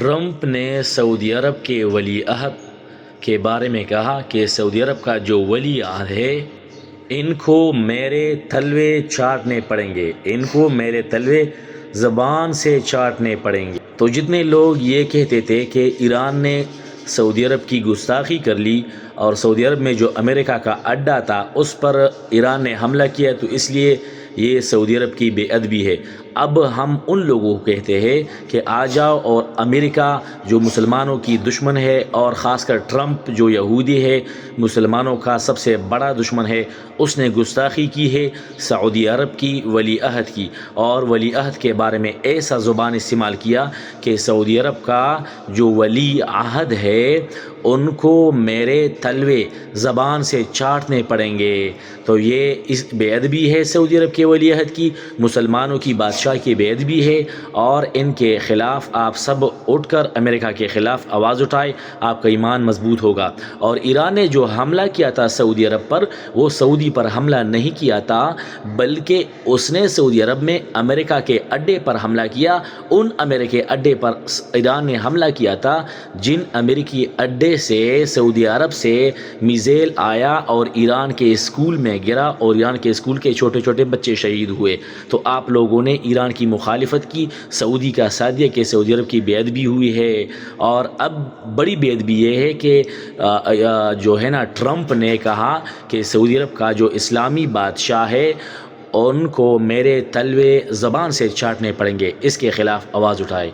Trump نے سعودی عرب کے ولی عہد کے بارے میں کہا کہ سعودی عرب کا جو ولی عہد ہے ان کو میرے تلوے چاٹنے پڑیں گے، ان کو میرے تلوے زبان سے چاٹنے پڑیں گے۔ تو جتنے لوگ یہ کہتے تھے کہ ایران نے سعودی عرب کی گستاخی کر لی اور سعودی عرب میں جو امریکہ کا اڈا تھا اس پر ایران نے حملہ کیا تو اس لیے یہ سعودی عرب کی بے ادبی ہے، اب ہم ان لوگوں کو کہتے ہیں کہ آ جاؤ اور امریکہ جو مسلمانوں کی دشمن ہے اور خاص کر ٹرمپ جو یہودی ہے، مسلمانوں کا سب سے بڑا دشمن ہے، اس نے گستاخی کی ہے سعودی عرب کی ولی عہد کی، اور ولی عہد کے بارے میں ایسا زبان استعمال کیا کہ سعودی عرب کا جو ولی عہد ہے ان کو میرے تلوے زبان سے چاٹنے پڑیں گے۔ تو یہ اس بے ادبی ہے سعودی عرب کے ولی عہد کی، مسلمانوں کی بادشاہ کی بے ادبی ہے، اور ان کے خلاف آپ سب اٹھ کر امریکہ کے خلاف آواز اٹھائے، آپ کا ایمان مضبوط ہوگا۔ اور ایران نے جو حملہ کیا تھا سعودی عرب پر، وہ سعودی پر حملہ نہیں کیا تھا بلکہ اس نے سعودی عرب میں امریکہ کے اڈے پر حملہ کیا۔ ان امریکی اڈے پر ایران نے حملہ کیا تھا جن امریکی اڈے سے سعودی عرب سے میزائل آیا اور ایران کے اسکول میں گرا اور ایران کے اسکول کے چھوٹے چھوٹے بچے شہید ہوئے۔ تو آپ لوگوں نے ایران کی مخالفت کی، سعودی کا ساتھ دیا کہ سعودی عرب کی بے ادبی ہوئی ہے۔ اور اب بڑی بے ادبی یہ ہے کہ جو ہے نا ٹرمپ نے کہا کہ سعودی عرب کا جو اسلامی بادشاہ ہے ان کو میرے تلوے زبان سے چاٹنے پڑیں گے، اس کے خلاف آواز اٹھائے۔